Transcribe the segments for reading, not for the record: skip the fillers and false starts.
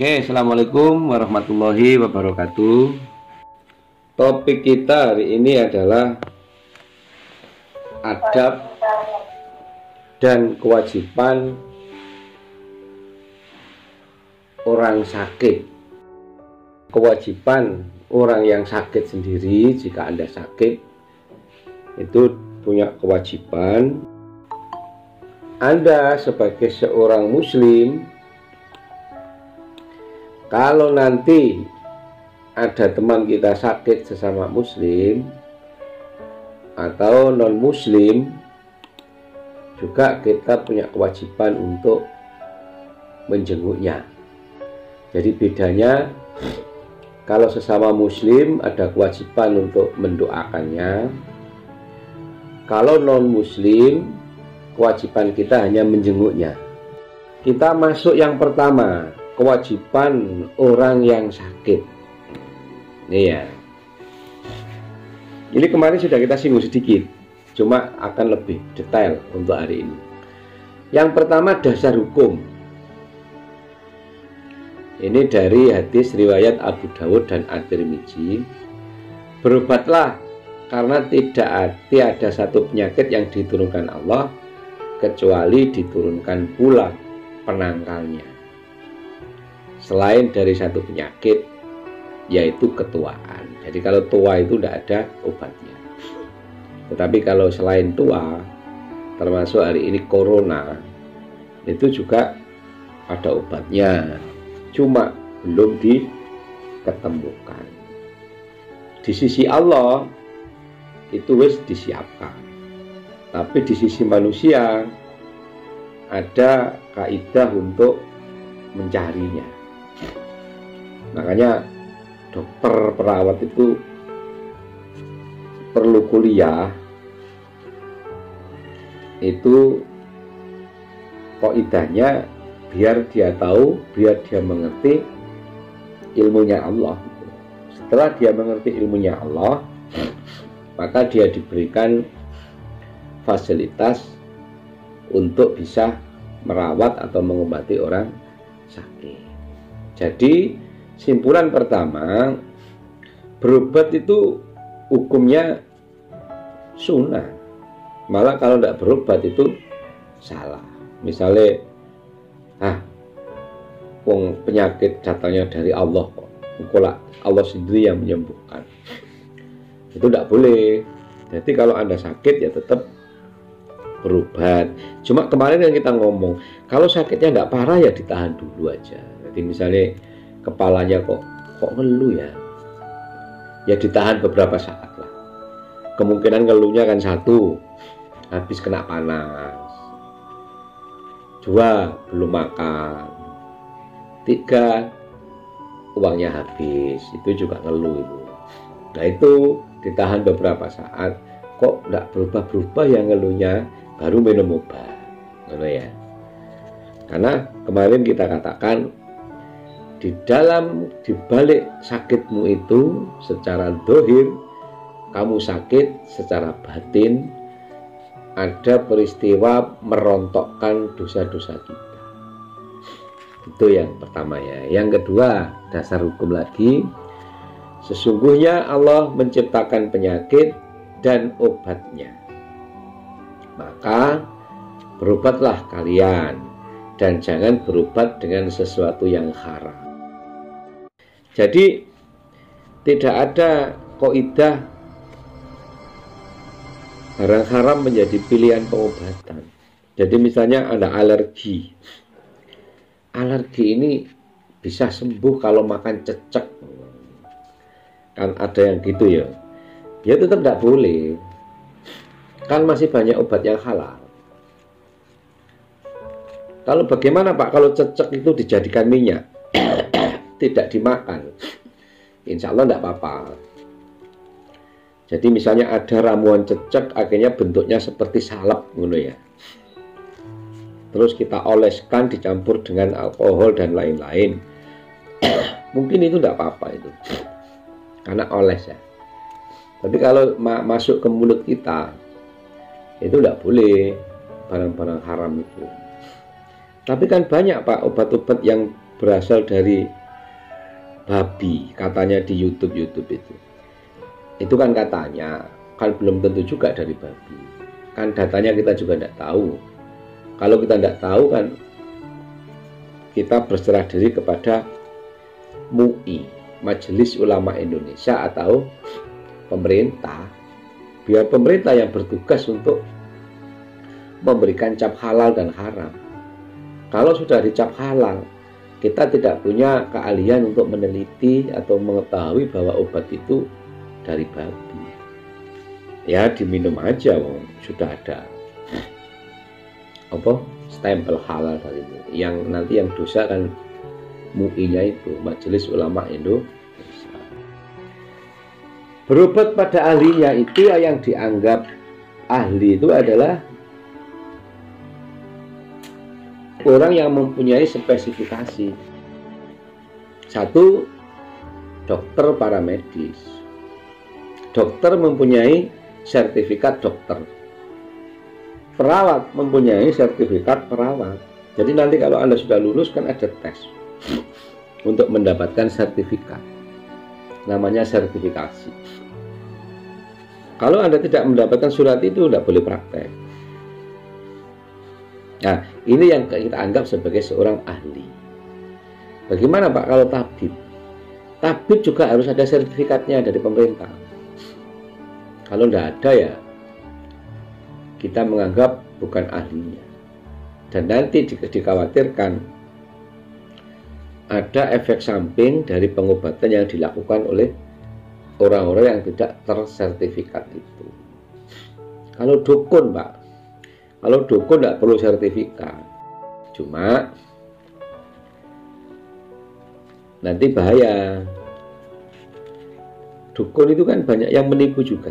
Oke, assalamualaikum warahmatullahi wabarakatuh. Topik kita hari ini adalah adab dan kewajiban orang sakit. Kewajiban orang yang sakit sendiri, jika Anda sakit, itu punya kewajiban. Anda sebagai seorang muslim, kalau nanti ada teman kita sakit sesama muslim atau non muslim, juga kita punya kewajiban untuk menjenguknya. Jadi bedanya, kalau sesama muslim ada kewajiban untuk mendoakannya. Kalau non muslim, kewajiban kita hanya menjenguknya. Kita masuk yang pertama, kewajiban orang yang sakit. Ini ya. Ini kemarin sudah kita singgung sedikit, cuma akan lebih detail untuk hari ini. Yang pertama, dasar hukum. Ini dari hadis riwayat Abu Dawud dan At-Tirmidzi. Berobatlah karena tidak ada satu penyakit yang diturunkan Allah kecuali diturunkan pula penangkalnya, selain dari satu penyakit, yaitu ketuaan. Jadi kalau tua itu tidak ada obatnya. Tetapi kalau selain tua, termasuk hari ini corona, itu juga ada obatnya, cuma belum diketemukan. Di sisi Allah itu wis disiapkan, tapi di sisi manusia ada kaidah untuk mencarinya. Makanya dokter, perawat itu perlu kuliah. Itu kaidahnya biar dia tahu, biar dia mengerti ilmunya Allah. Setelah dia mengerti ilmunya Allah, maka dia diberikan fasilitas untuk bisa merawat atau mengobati orang sakit. Jadi simpulan pertama, berobat itu hukumnya sunnah. Malah kalau tidak berobat itu salah. Misalnya, penyakit datangnya dari Allah kok, Allah sendiri yang menyembuhkan. Itu tidak boleh. Jadi kalau Anda sakit ya tetap berobat. Cuma kemarin yang kita ngomong, kalau sakitnya tidak parah ya ditahan dulu aja. Jadi misalnya kepalanya kok ngeluh ya ditahan beberapa saat lah. Kemungkinan ngeluhnya kan satu, habis kena panas, dua, belum makan, tiga, uangnya habis, itu juga ngeluh itu. Nah itu ditahan beberapa saat, kok tidak berubah-berubah yang ngeluhnya, baru minum obat, ya. Karena kemarin kita katakan, di balik sakitmu itu secara zahir kamu sakit, secara batin ada peristiwa merontokkan dosa-dosa kita. Itu yang pertama ya. Yang kedua, dasar hukum lagi, sesungguhnya Allah menciptakan penyakit dan obatnya. Maka berobatlah kalian, dan jangan berobat dengan sesuatu yang haram. Jadi tidak ada kaidah barang haram menjadi pilihan pengobatan. Jadi misalnya Anda alergi. Alergi ini bisa sembuh kalau makan cecek. Kan ada yang gitu ya. Ya tetap tidak boleh. Kan masih banyak obat yang halal. Kalau bagaimana Pak kalau cecek itu dijadikan minyak, tidak dimakan, insya Allah tidak apa-apa. Jadi misalnya ada ramuan cecek, akhirnya bentuknya seperti salep, ngono ya. Terus kita oleskan, dicampur dengan alkohol dan lain-lain. Mungkin itu tidak apa-apa itu, karena oles ya. Tapi kalau masuk ke mulut kita, itu tidak boleh barang-barang haram itu. Tapi kan banyak Pak obat-obat yang berasal dari babi, katanya di YouTube itu. Itu kan katanya, kan belum tentu juga dari babi. Kan datanya kita juga tidak tahu. Kalau kita tidak tahu kan kita berserah diri kepada MUI, Majelis Ulama Indonesia, atau pemerintah. Biar pemerintah yang bertugas untuk memberikan cap halal dan haram. Kalau sudah dicap halal, kita tidak punya keahlian untuk meneliti atau mengetahui bahwa obat itu dari babi. Ya diminum aja, sudah ada stempel halal dari MUI. Yang nanti yang dosa kan MUI-nya itu, Majelis Ulama Indonesia. Berobat pada ahlinya itu yang dianggap ahli itu adalah orang yang mempunyai spesifikasi. Satu, dokter paramedis. Dokter mempunyai sertifikat dokter. Perawat mempunyai sertifikat perawat. Jadi nanti kalau Anda sudah lulus kan ada tes untuk mendapatkan sertifikat. Namanya sertifikasi. Kalau Anda tidak mendapatkan surat itu, tidak boleh praktek. Nah, ini yang kita anggap sebagai seorang ahli. Bagaimana Pak kalau tabib? Tabib juga harus ada sertifikatnya dari pemerintah. Kalau tidak ada ya, kita menganggap bukan ahlinya. Dan nanti dikhawatirkan ada efek samping dari pengobatan yang dilakukan oleh orang-orang yang tidak tersertifikat itu. Kalau dukun Pak, kalau dukun tidak perlu sertifikat, cuma nanti bahaya. Dukun itu kan banyak yang menipu juga.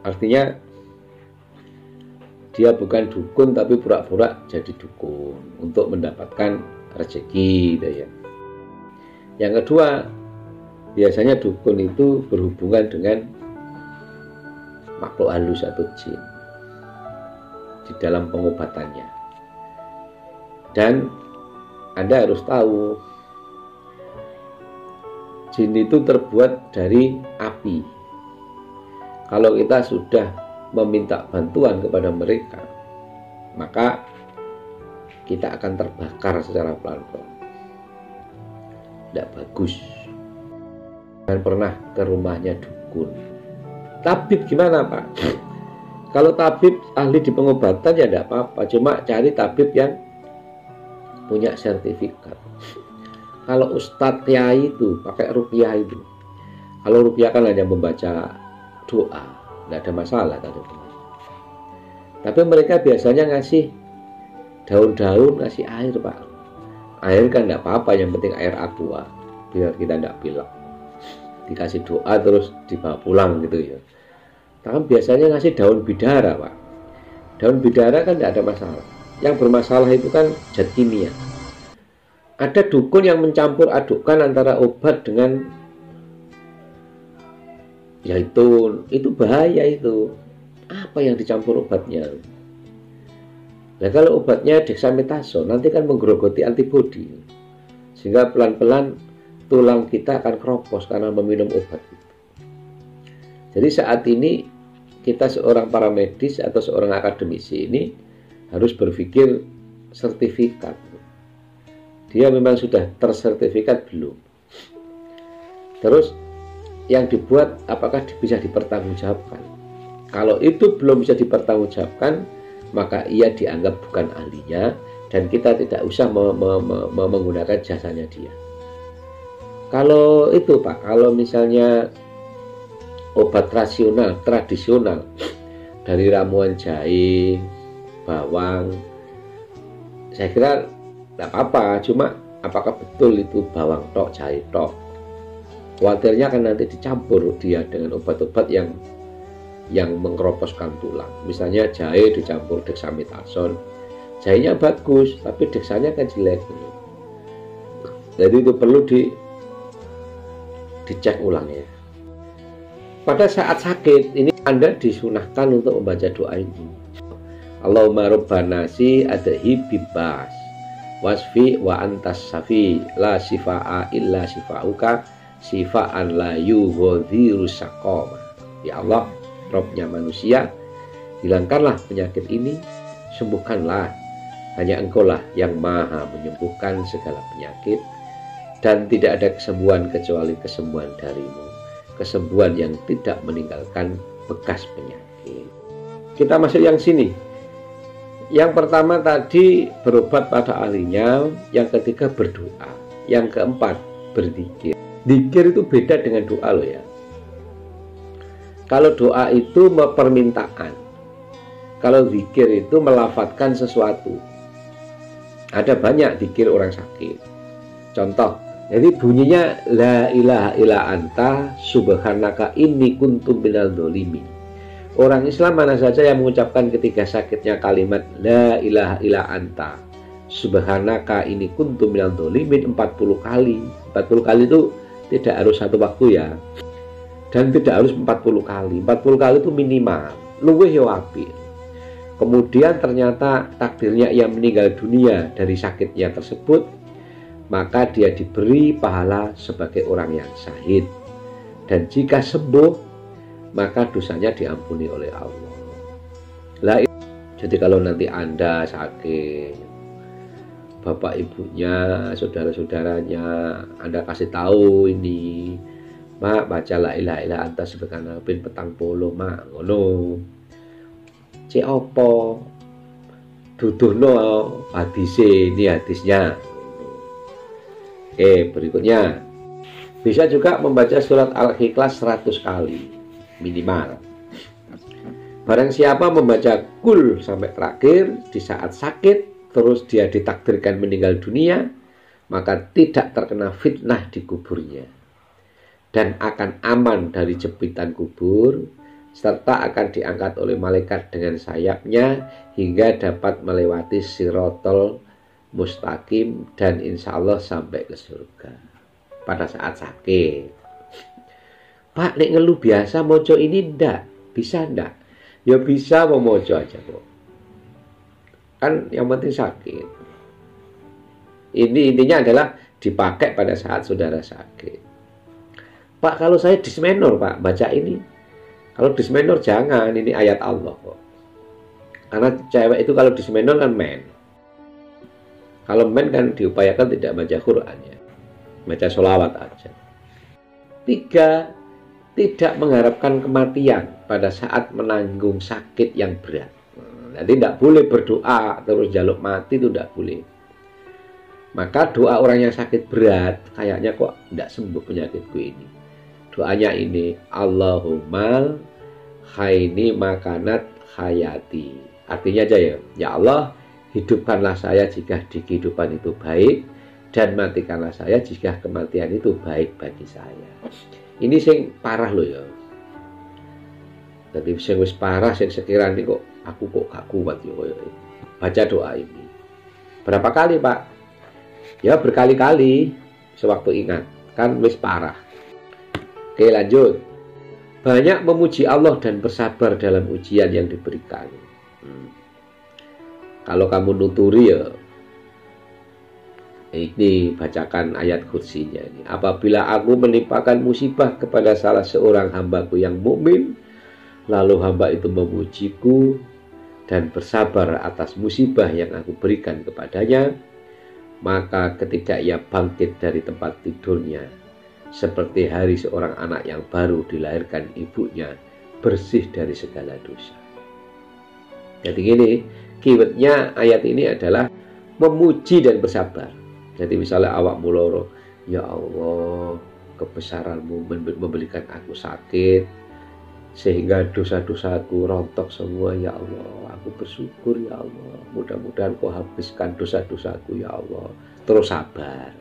Artinya dia bukan dukun tapi pura-pura jadi dukun untuk mendapatkan rezeki gitu ya. Yang kedua, biasanya dukun itu berhubungan dengan makhluk halus atau jin di dalam pengobatannya. Dan Anda harus tahu, jin itu terbuat dari api. Kalau kita sudah meminta bantuan kepada mereka, maka kita akan terbakar secara pelan-pelan. Tidak bagus. Dan pernah ke rumahnya dukun. Tabib gimana Pak? Kalau tabib ahli di pengobatan ya tidak apa-apa, cuma cari tabib yang punya sertifikat. Kalau ustadz kiai itu pakai ruqyah itu. Kalau ruqyah kan hanya membaca doa, tidak ada masalah tadi. Tapi mereka biasanya ngasih daun-daun, ngasih air Pak. Air kan tidak apa-apa, yang penting air aqua, biar kita tidak pilek. Dikasih doa terus dibawa pulang gitu ya. Tapi biasanya ngasih daun bidara Pak. Daun bidara kan tidak ada masalah. Yang bermasalah itu kan zat kimia. Ada dukun yang mencampur adukkan antara obat dengan zaitun. Itu bahaya itu. Apa yang dicampur obatnya? Nah kalau obatnya dexamethasone nanti kan menggerogoti antibodi, sehingga pelan-pelan tulang kita akan keropos karena meminum obat itu. Jadi saat ini kita seorang paramedis atau seorang akademisi ini harus berpikir sertifikat. Dia memang sudah tersertifikat belum? Terus yang dibuat apakah bisa dipertanggungjawabkan? Kalau itu belum bisa dipertanggungjawabkan, maka ia dianggap bukan ahlinya dan kita tidak usah menggunakan jasanya dia. Kalau itu Pak, kalau misalnya obat rasional, tradisional dari ramuan jahe, bawang, saya kira tidak apa-apa, cuma apakah betul itu bawang tok, jahe tok? Khawatirnya kan nanti dicampur dia dengan obat-obat yang mengkeroposkan tulang. Misalnya jahe dicampur dexamethasone, jahenya bagus tapi dexanya kan jelek. Jadi itu perlu dicek ulang ya. Pada saat sakit ini Anda disunahkan untuk membaca doa ini. Allahumma rabbana si adhi bibas wasfi wa antas safi la sifa'a illa sifa'uka sifa'an la yughadhiru saqama. Ya Allah, Robnya manusia, hilangkanlah penyakit ini, sembuhkanlah. Hanya Engkaulah yang maha menyembuhkan segala penyakit, dan tidak ada kesembuhan kecuali kesembuhan darimu, kesembuhan yang tidak meninggalkan bekas penyakit. Kita masuk yang sini. Yang pertama tadi berobat pada ahlinya, yang ketiga berdoa, yang keempat berzikir. Zikir itu beda dengan doa loh ya. Kalau doa itu permintaan, kalau zikir itu melafadzkan sesuatu. Ada banyak zikir orang sakit. Contoh, jadi bunyinya la ilaha illa anta subhanaka inni kuntu minal dzalimin. Orang Islam mana saja yang mengucapkan ketika sakitnya kalimat la ilaha illa anta subhanaka inni kuntu minal dzalimin 40 kali. 40 kali itu tidak harus satu waktu ya. Dan tidak harus 40 kali. 40 kali itu minimal. Luwih yo apik. Kemudian ternyata takdirnya ia meninggal dunia dari sakitnya tersebut, maka dia diberi pahala sebagai orang yang syahid. Dan jika sembuh, maka dosanya diampuni oleh Allah. Lah, jadi kalau nanti Anda sakit, bapak ibunya, saudara-saudaranya, Anda kasih tahu ini, mak baca la ilaha illa anta subhanaka bin petang polo mak ngono. Cek opo duduhno hadise, ini hadisnya. Oke, berikutnya bisa juga membaca surat Al-Ikhlas 100 kali minimal. Barang siapa membaca kul sampai terakhir di saat sakit, terus dia ditakdirkan meninggal dunia, maka tidak terkena fitnah di kuburnya dan akan aman dari jepitan kubur, serta akan diangkat oleh malaikat dengan sayapnya hingga dapat melewati sirotol mustaqim dan insya Allah sampai ke surga pada saat sakit. Pak, nek ngeluh biasa mojo ini ndak bisa ndak? Ya bisa, mau mojo aja kok. Kan yang penting sakit. Ini intinya adalah dipakai pada saat saudara sakit. Pak, kalau saya dismenor Pak baca ini. Kalau dismenor jangan, ini ayat Allah kok. Karena cewek itu kalau dismenor kan men. Kalau men kan diupayakan tidak baca Quran ya. Baca sholawat aja. 3, tidak mengharapkan kematian pada saat menanggung sakit yang berat. Nanti tidak boleh berdoa terus jaluk mati, itu tidak boleh. Maka doa orang yang sakit berat, kayaknya kok tidak sembuh penyakitku ini. Doanya ini, Allahumma khaini makanat hayati. Artinya aja ya, ya Allah, hidupkanlah saya jika di kehidupan itu baik, dan matikanlah saya jika kematian itu baik bagi saya. Ini sing parah loh ya. Jadi sing wis parah, sing sekiranya kok aku kok gak kuat ya. Baca doa ini. Berapa kali Pak? Ya berkali-kali sewaktu ingat. Kan wis parah. Oke lanjut. Banyak memuji Allah dan bersabar dalam ujian yang diberikan. Kalau kamu nuturi ya, ini bacakan ayat kursinya ini. Apabila aku menimpakan musibah kepada salah seorang hambaku yang mukmin, lalu hamba itu memujiku dan bersabar atas musibah yang aku berikan kepadanya, maka ketika ia bangkit dari tempat tidurnya, seperti hari seorang anak yang baru dilahirkan ibunya, bersih dari segala dosa. Jadi gini, keywordnya ayat ini adalah memuji dan bersabar. Jadi misalnya awak muloro, ya Allah, kebesaranmu memberikan aku sakit, sehingga dosa-dosaku rontok semua, ya Allah. Aku bersyukur ya Allah, mudah-mudahan kau habiskan dosa-dosaku ya Allah. Terus sabar.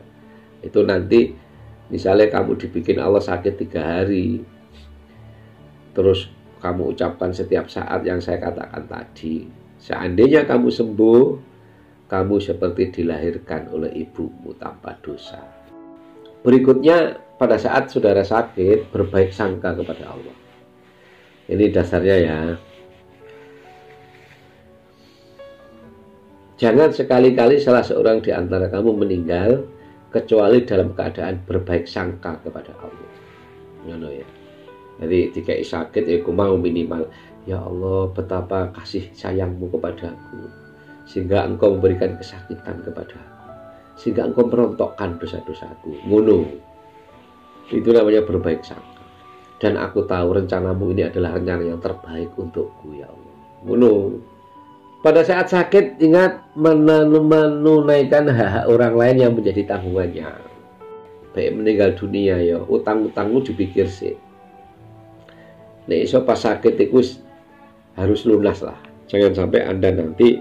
Itu nanti misalnya kamu dibikin Allah sakit 3 hari, terus kamu ucapkan setiap saat yang saya katakan tadi. Seandainya kamu sembuh, kamu seperti dilahirkan oleh ibumu tanpa dosa. Berikutnya, pada saat saudara sakit, berbaik sangka kepada Allah. Ini dasarnya ya. Jangan sekali-kali salah seorang di antara kamu meninggal kecuali dalam keadaan berbaik sangka kepada Allah. Ngono ya. Jadi dikai sakit ya aku mau minimal, ya Allah betapa kasih sayangmu kepadaku sehingga engkau memberikan kesakitan kepadaku, sehingga engkau merontokkan dosa-dosaku. Ngono. Itu namanya berbaik sangka. Dan aku tahu rencanamu ini adalah rencana yang terbaik untukku ya Allah. Ngono. Pada saat sakit ingat menunaikan hak-hak orang lain yang menjadi tanggungannya. Baik meninggal dunia ya, utang-utangmu dipikir sih. Nek iso pas sakit itu harus lunas lah. Jangan sampai Anda nanti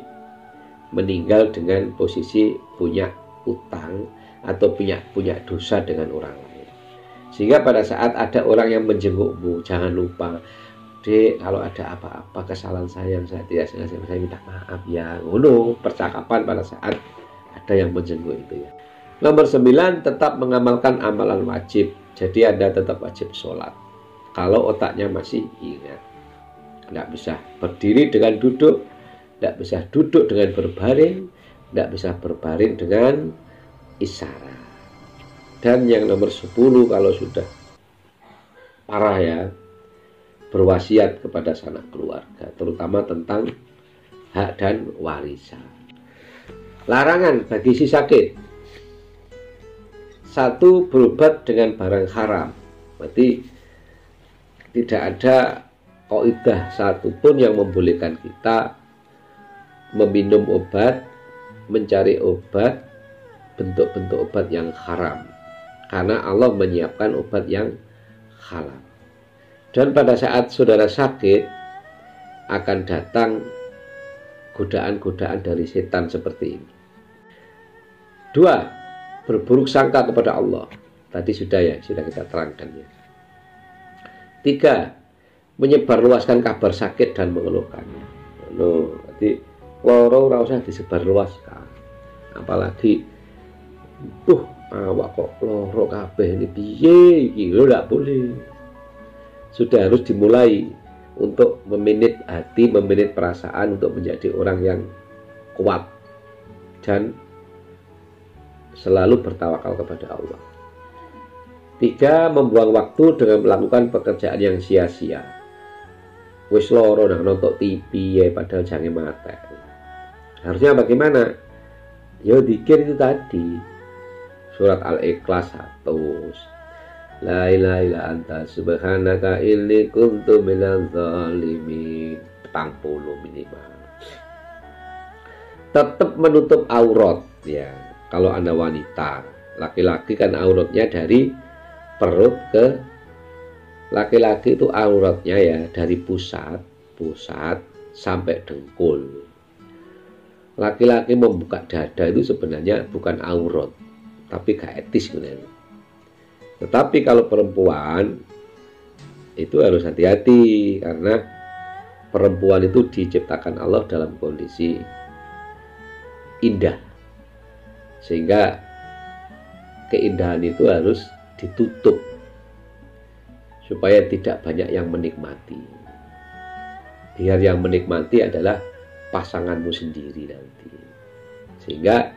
meninggal dengan posisi punya utang atau punya dosa dengan orang lain. Sehingga pada saat ada orang yang menjengukmu, jangan lupa, Dek, kalau ada apa-apa kesalahan saya yang saya tidak sengaja, saya minta maaf ya. Ngono, percakapan pada saat ada yang menjenguk itu ya. Nomor 9, tetap mengamalkan amalan wajib. Jadi Anda tetap wajib sholat. Kalau otaknya masih ingat. Tidak bisa berdiri dengan duduk, tidak bisa duduk dengan berbaring, tidak bisa berbaring dengan isyarat. Dan yang nomor 10, kalau sudah parah ya, berwasiat kepada sanak keluarga, terutama tentang hak dan warisan. Larangan bagi si sakit. 1, berobat dengan barang haram. Berarti tidak ada kaidah satupun yang membolehkan kita meminum obat, mencari obat, bentuk-bentuk obat yang haram. Karena Allah menyiapkan obat yang halal. Dan pada saat saudara sakit akan datang godaan-godaan dari setan seperti ini. 2, berburuk sangka kepada Allah. Tadi sudah kita terangkan ya. 3, menyebarluaskan kabar sakit dan mengeluhkannya. Loh, berarti loro ora usah disebarluaskan. Apalagi awak kok loro kabeh ini piye iki, lho ndak boleh. Sudah harus dimulai untuk meminit hati, meminit perasaan untuk menjadi orang yang kuat dan selalu bertawakal kepada Allah. 3, membuang waktu dengan melakukan pekerjaan yang sia-sia. Wis loro nang nonton TV ya, padahal jangan mata. Harusnya bagaimana? Ya zikir itu tadi. Surat Al-Ikhlas 100. La ilaha illa anta subhanaka inni kuntu minadz zalimin. 40 minimal. Tetap menutup aurat ya. Kalau Anda wanita, laki-laki kan auratnya dari perut ke, laki-laki itu auratnya ya dari pusat sampai dengkul. Laki-laki membuka dada itu sebenarnya bukan aurat, tapi gak etis sebenarnya. Tetapi kalau perempuan itu harus hati-hati, karena perempuan itu diciptakan Allah dalam kondisi indah, sehingga keindahan itu harus ditutup supaya tidak banyak yang menikmati. Biar yang menikmati adalah pasanganmu sendiri nanti. Sehingga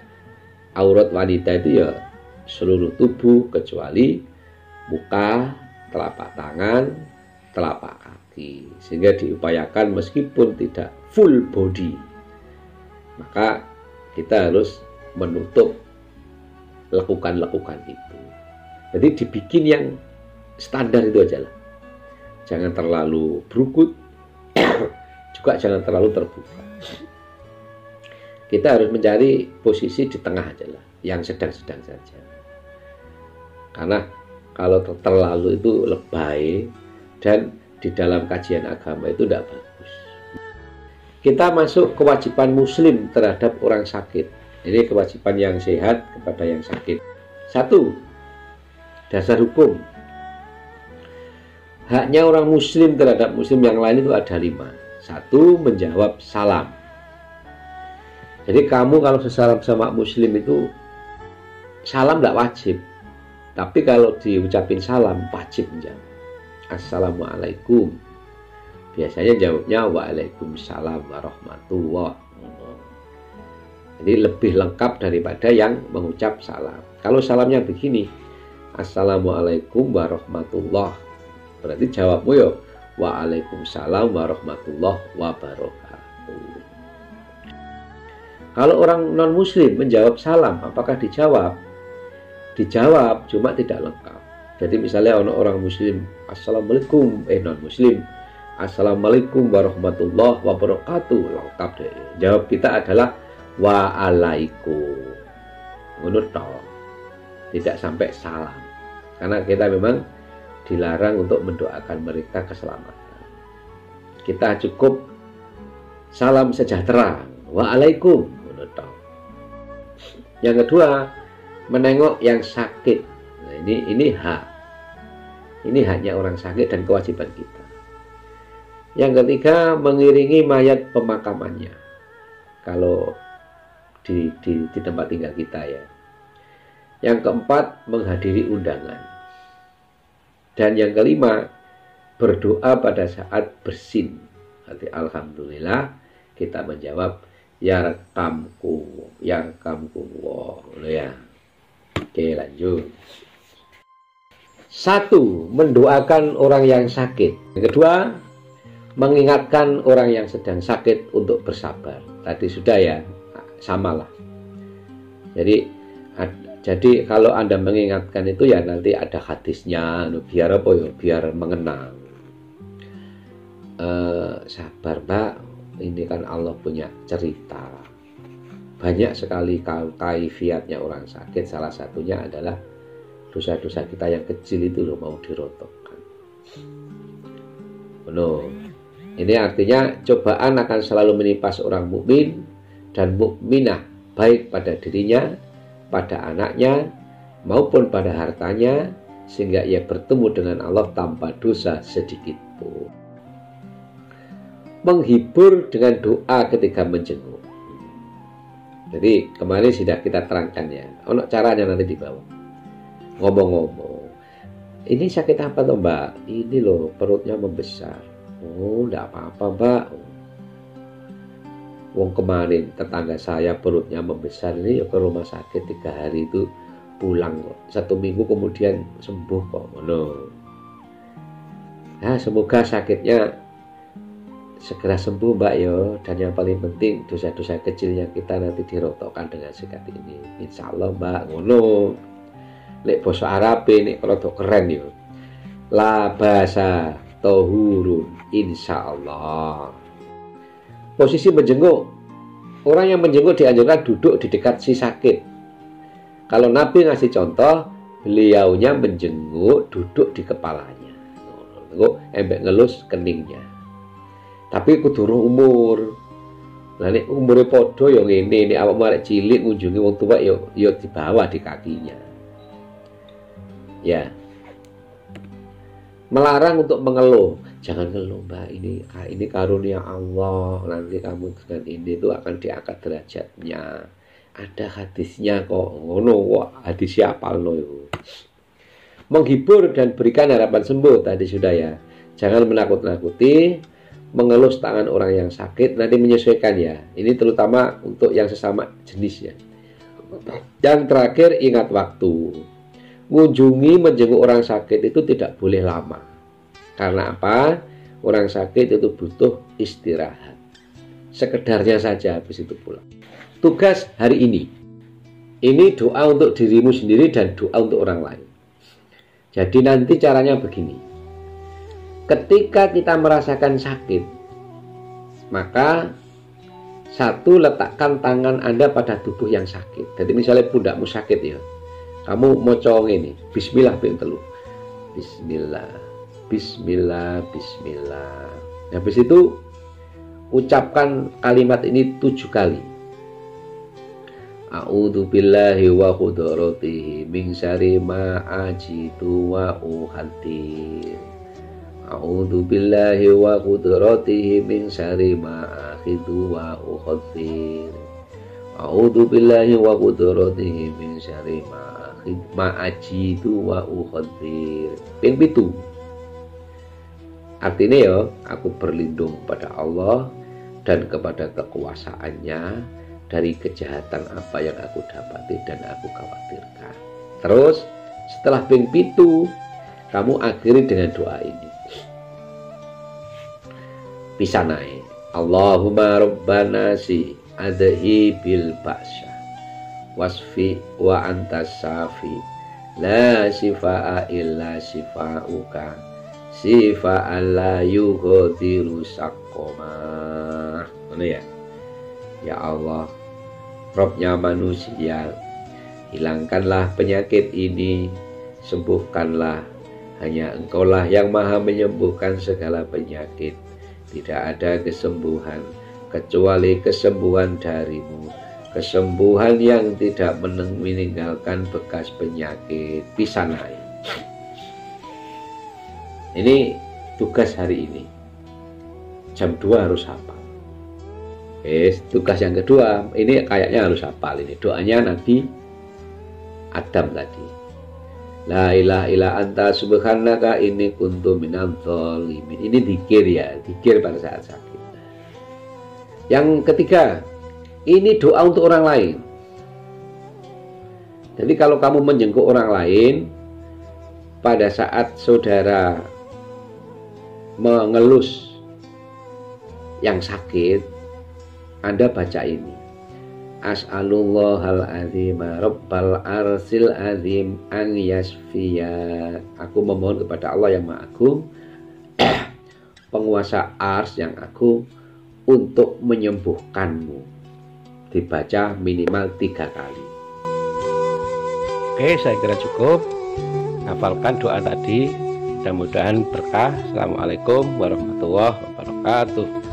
aurat wanita itu ya seluruh tubuh kecuali muka, telapak tangan, telapak kaki, sehingga diupayakan meskipun tidak full body, maka kita harus menutup lekukan-lekukan itu. Jadi dibikin yang standar itu aja lah, jangan terlalu berukut, juga jangan terlalu terbuka. Kita harus mencari posisi di tengah aja lah, yang sedang-sedang saja. Karena kalau terlalu itu lebay, dan di dalam kajian agama itu tidak bagus. Kita masuk kewajiban muslim terhadap orang sakit. Ini kewajiban yang sehat kepada yang sakit. 1, dasar hukum. Haknya orang muslim terhadap muslim yang lain itu ada 5. 1, menjawab salam. Jadi kamu kalau sesalam sama muslim itu salam tidak wajib. Tapi kalau diucapin salam, wajib menjawab. Assalamualaikum. Biasanya jawabnya waalaikumsalam warahmatullah. Jadi lebih lengkap daripada yang mengucap salam. Kalau salamnya begini, Assalamualaikum warahmatullah, berarti jawabmu ya Waalaikumsalam warahmatullah wabarakatuh. Kalau orang non muslim menjawab salam, apakah dijawab? Dijawab, cuma tidak lengkap. Jadi misalnya orang muslim Assalamualaikum, non muslim Assalamualaikum warahmatullah wabarakatuh, lengkap deh. Jawab kita adalah waalaikum, menurut tidak sampai salam, karena kita memang dilarang untuk mendoakan mereka keselamatan. Kita cukup salam sejahtera, waalaikum, menurut. Yang kedua, menengok yang sakit. Nah, ini hak. Ini haknya orang sakit dan kewajiban kita. Yang ketiga, mengiringi mayat pemakamannya. Kalau di tempat tinggal kita ya. Yang keempat, menghadiri undangan. Dan yang kelima, berdoa pada saat bersin. Berarti alhamdulillah kita menjawab yarkamku, ya. Oke, lanjut. 1. Mendoakan orang yang sakit. Yang kedua, mengingatkan orang yang sedang sakit untuk bersabar. Tadi sudah ya, samalah. Jadi kalau Anda mengingatkan itu ya nanti ada hadisnya, biar apa ya? Biar mengenang. Sabar, Mbak. Ini kan Allah punya cerita. Banyak sekali kaifiatnya orang sakit. Salah satunya adalah dosa-dosa kita yang kecil itu loh mau dirontokkan. Ini artinya cobaan akan selalu menimpa seorang mukmin dan mukminah, baik pada dirinya, pada anaknya, maupun pada hartanya, sehingga ia bertemu dengan Allah tanpa dosa sedikit pun. Menghibur dengan doa ketika menjenguk. Jadi kemarin sudah kita terangkan ya, ono caranya nanti di bawah. Ngomong-ngomong, ini sakit apa toh Mbak? Ini loh perutnya membesar. Oh, enggak apa-apa Mbak. Wong kemarin tetangga saya perutnya membesar, ini ya ke rumah sakit 3 hari itu pulang kok. 1 minggu kemudian sembuh kok. Nah, semoga sakitnya segera sembuh Mbak yo. Dan yang paling penting dosa-dosa kecilnya kita nanti dirotokkan dengan sikat ini. Insya Allah Mbak. Lek basa Arab ini kalau keren yo. La basa tohurun insya Allah. Posisi menjenguk. Orang yang menjenguk dianjurkan duduk di dekat si sakit. Kalau Nabi ngasih contoh, beliaunya menjenguk duduk di kepalanya. Embek ngelus keningnya. Tapi kudu umur. Lah nek umure padha ya ngene, nek awakmu arek cilik ngunjungi wong tua ya di bawah di kakinya. Ya. Melarang untuk mengeluh. Jangan ngeluh Mbak, ini karunia Allah, nanti kamu dengan ini itu akan diangkat derajatnya. Ada hadisnya kok, hadis siapa lo itu. Menghibur dan berikan harapan sembuh tadi sudah ya. Jangan menakut-nakuti, mengelus tangan orang yang sakit, nanti menyesuaikan ya. Ini terutama untuk yang sesama jenis ya. Yang terakhir, ingat waktu. Menjenguk orang sakit itu tidak boleh lama. Karena apa? Orang sakit itu butuh istirahat. Sekedarnya saja habis itu pulang. Tugas hari ini doa untuk dirimu sendiri dan doa untuk orang lain. Jadi nanti caranya begini. Ketika kita merasakan sakit, maka 1, letakkan tangan Anda pada tubuh yang sakit. Jadi misalnya pundakmu sakit ya, kamu mau cowok ini, bismillah ping telu. Bismillah. Bismillah, bismillah. Habis itu ucapkan kalimat ini 7 kali. A'udzu billahi wa qudratihi min syarri ma ajidu wa uhadir. A'udzu billahi wa qudratihi min syarri ma akhidu wa uhadir. A'udzu billahi wa qudratihi min syarri ma ajidu wa uhadir. Ping 7. Artinya ya, aku berlindung pada Allah dan kepada kekuasaannya dari kejahatan apa yang aku dapati dan aku khawatirkan. Terus setelah ping pitu, kamu akhiri dengan doa ini. Bisa naik. Allahumma rabbana si adhi bil ba'sya wasfi wa antas safi la sifa'a illa sifa'uka sifa'an la yughadiru saqoma. Ini ya. Ya Allah, Robnya manusia, hilangkanlah penyakit ini, sembuhkanlah. Hanya Engkaulah yang maha menyembuhkan segala penyakit. Tidak ada kesembuhan kecuali kesembuhan darimu, kesembuhan yang tidak meninggalkan bekas penyakit. Bisa naik. Ini tugas hari ini. Jam 2 harus hafal. Tugas yang kedua, ini kayaknya harus hafal ini. Doanya Nabi Adam tadi. La ilaha illa anta subhanaka inni kuntu minadz dzalimin. Ini dzikir ya, dzikir pada saat sakit. Yang ketiga, ini doa untuk orang lain. Jadi kalau kamu menjenguk orang lain pada saat saudara mengelus yang sakit, Anda baca ini. As'alullahal azim rabbal arsil azim an yasfiya. Aku memohon kepada Allah yang Maha Agung, penguasa ars yang agung, untuk menyembuhkanmu. Dibaca minimal 3 kali. Oke, saya kira cukup. Hafalkan doa tadi, mudah-mudahan berkah. Assalamualaikum warahmatullahi wabarakatuh.